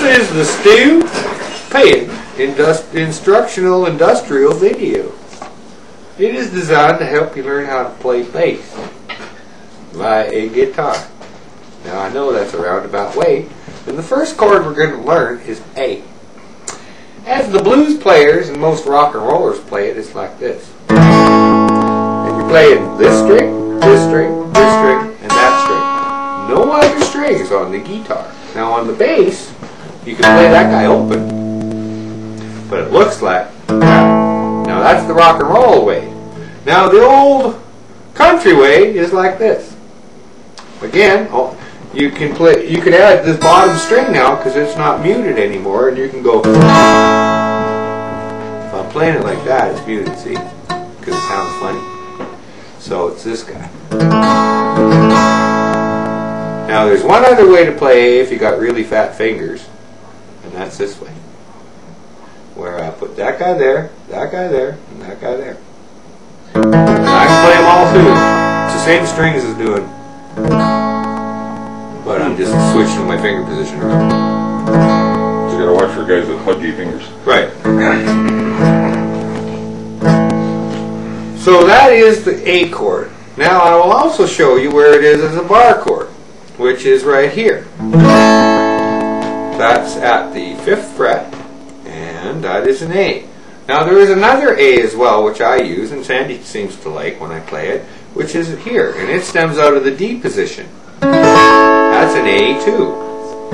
is the Stu Payton instructional industrial video. It is designed to help you learn how to play bass by a guitar. Now I know that's a roundabout way, and the first chord we're going to learn is A. As the blues players and most rock and rollers play it, it's like this. And you're playing this string, this string, this string, and that string. No other strings on the guitar. Now on the bass, you can play that guy open, but it looks like that. Now that's the rock and roll way. Now the old country way is like this. Again, you can play. You can add this bottom string now because it's not muted anymore, and you can go. If I'm playing it like that, it's muted. See, because it sounds funny. So it's this guy. Now there's one other way to play if you got really fat fingers, and that's this way, where I put that guy there, and that guy there. And I can play them all through. It's the same strings as doing, but I'm just switching my finger position around. So you gotta watch for guys with pudgy fingers. Right. So that is the A chord. Now I will also show you where it is as a bar chord, which is right here. That's at the 5th fret, and that is an A. Now there is another A as well, which I use, and Sandy seems to like when I play it, which is here, and it stems out of the D position. That's an A too.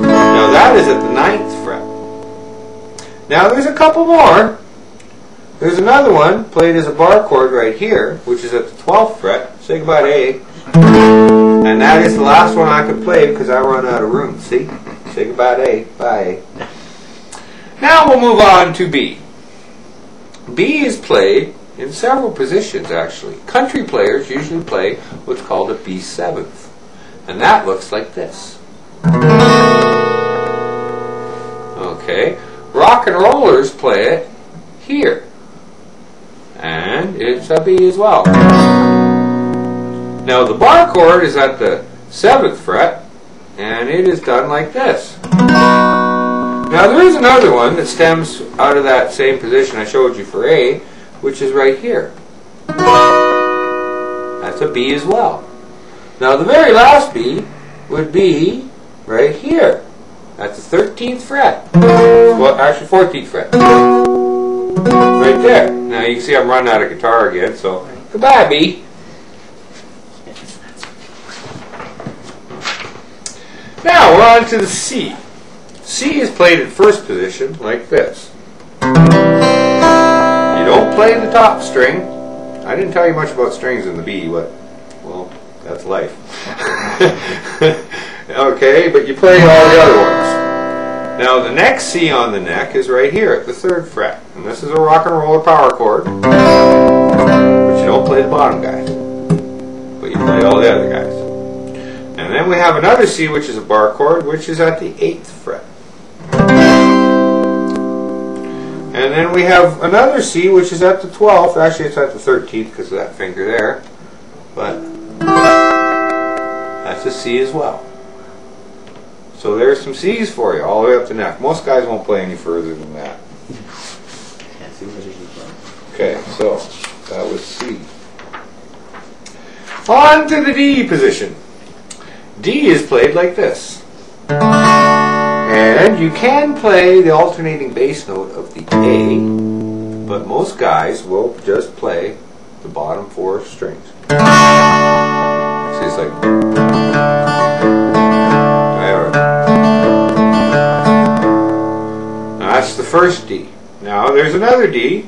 Now that is at the 9th fret. Now there's a couple more. There's another one played as a bar chord right here, which is at the 12th fret. Say goodbye to A. And that is the last one I could play because I run out of room. See? Say goodbye to A. Bye. Now we'll move on to B. B is played in several positions actually. Country players usually play what's called a B7th. And that looks like this. Okay. Rock and rollers play it here. And it's a B as well. Now the bar chord is at the 7th fret, and it is done like this. Now there is another one that stems out of that same position I showed you for A, which is right here. That's a B as well. Now the very last B would be right here. That's the 13th fret. Well, actually 14th fret. Right there. Now you can see I'm running out of guitar again, so goodbye, B. Now we're on to the C. C is played in first position like this. You don't play the top string. I didn't tell you much about strings in the B, but, well, that's life. Okay, but you play all the other ones. Now the next C on the neck is right here at the 3rd fret. And this is a rock and roller power chord. But you don't play the bottom guys. But you play all the other guys. And then we have another C, which is a bar chord, which is at the 8th fret. And then we have another C, which is at the 12th. Actually, it's at the 13th because of that finger there. But that's a C as well. So there's some C's for you, all the way up to neck. Most guys won't play any further than that. Okay, so that was C. On to the D position. D is played like this. And you can play the alternating bass note of the A, but most guys will just play the bottom 4 strings. See, it's like... Now that's the first D. Now there's another D,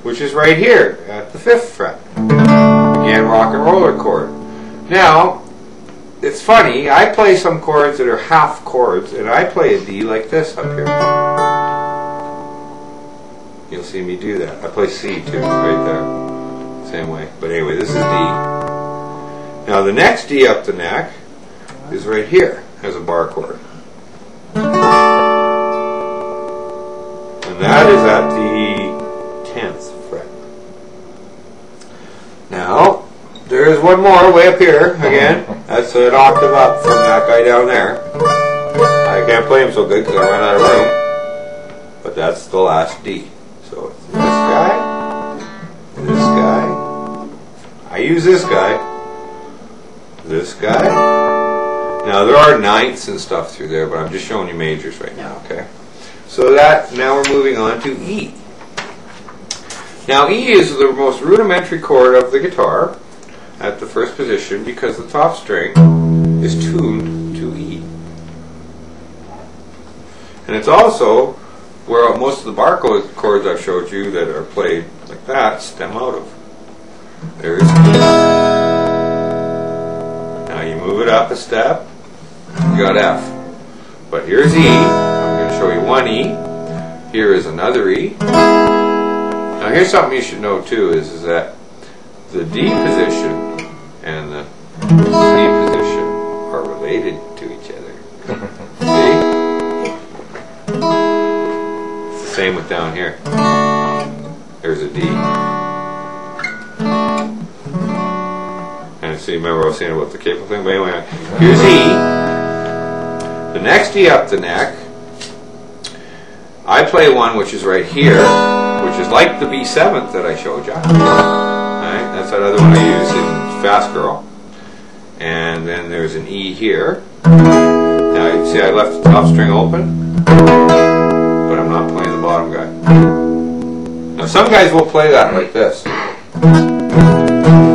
which is right here at the 5th fret. Again, rock and roller chord. Now, it's funny, I play some chords that are half chords, and I play a D like this up here. You'll see me do that. I play C too, right there. Same way. But anyway, this is D. Now the next D up the neck is right here as a bar chord. And that is at the 10th fret. Now, there is one more way up here, again. That's an octave up from that guy down there. I I can't play them so good because I run out of room. But that's the last D. So it's this guy, this guy. I use this guy, this guy. Now there are ninths and stuff through there, but I'm just showing you majors right now, okay? So that, now we're moving on to E. Now E is the most rudimentary chord of the guitar at the first position because the top string is tuned to E. And it's also where most of the bar chords I've showed you that are played like that stem out of. There's E. Now you move it up a step, you got F. But here's E. I'm going to show you one E. Here is another E. Now here's something you should know too is that the D position and the C position are related to each other. See? It's the same with down here. There's a D. And see, remember I was saying about the cable thing? But anyway, here's E. The next E up the neck, I play one which is right here, which is like the B7th that I showed you. Right? That's that other one I use in Fast Girl. And then there's an E here. Now you see I left the top string open, but I'm not playing the bottom guy. Now some guys will play that like this.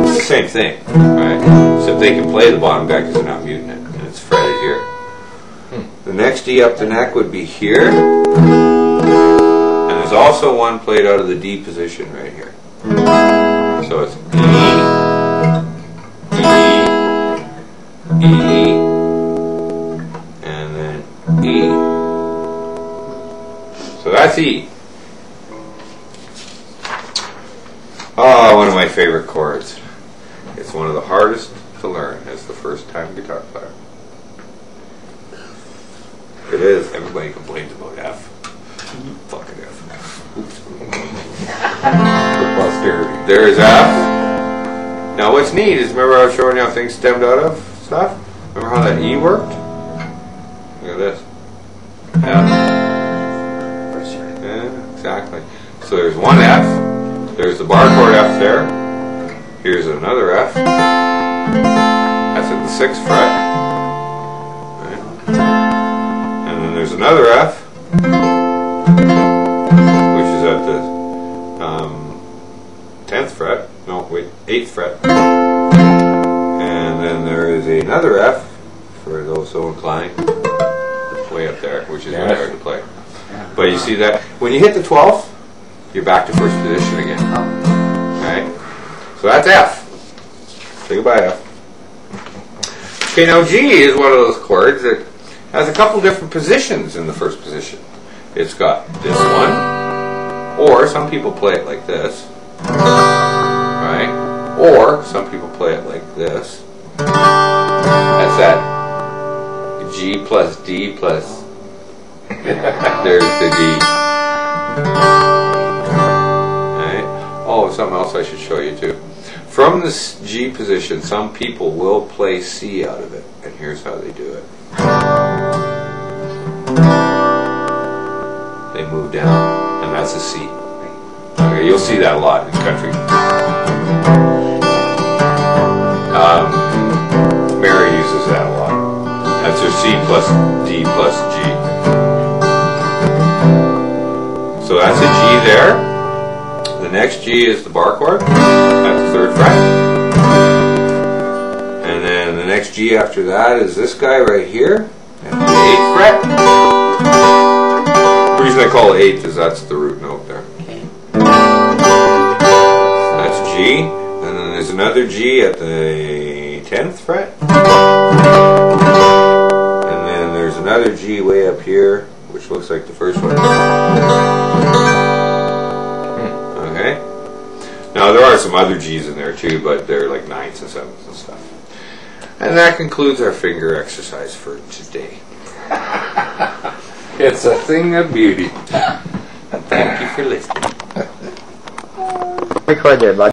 It's the same thing, right? Except they can play the bottom guy because they're not muting it, and it's fretted here. The next E up the neck would be here. And there's also one played out of the D position right here. So it's E, E, E, and then E. So that's E. Oh, one of my favorite chords. It's one of the hardest to learn as the first time guitar player. It is. Everybody complains about F. Fucking F. Oops. For posterity. There is F. Now what's neat is, remember I was showing you how things stemmed out of stuff? Remember how that E worked? Look at this. F. Yeah, exactly. So there's one F. There's the bar chord F there. Here's another F. That's at the 6th fret. Right. And then there's another F, which is at the 10th fret. No, wait, 8th fret. And then there is another F, for those so inclined, way up there, which is really hard to play. But you see that when you hit the 12th, you're back to first position again. Right? So that's F. Say goodbye, F. Okay, now G is one of those chords that has a couple different positions in the first position. It's got this one, or some people play it like this, right? Or some people play it like this. That's that G plus D plus, there's the D. Right? Oh, something else I should show you too. From this G position, some people will play C out of it, and here's how they do it. They move down, and that's a C. Okay, you'll see that a lot in country. Mary uses that a lot. That's her C plus D plus G. So that's a G there. The next G is the bar chord. That's the 3rd fret. And then the next G after that is this guy right here. At the 8th fret. The reason I call it 8th is that's the root note there. That's G. And then there's another G at the 10th fret. And then there's another G way up here, which looks like the first one. Okay. Now there are some other G's in there too, but they're like 9ths and 7ths and stuff. And that concludes our finger exercise for today. It's a thing of beauty. Thank you for listening. Record there, bud.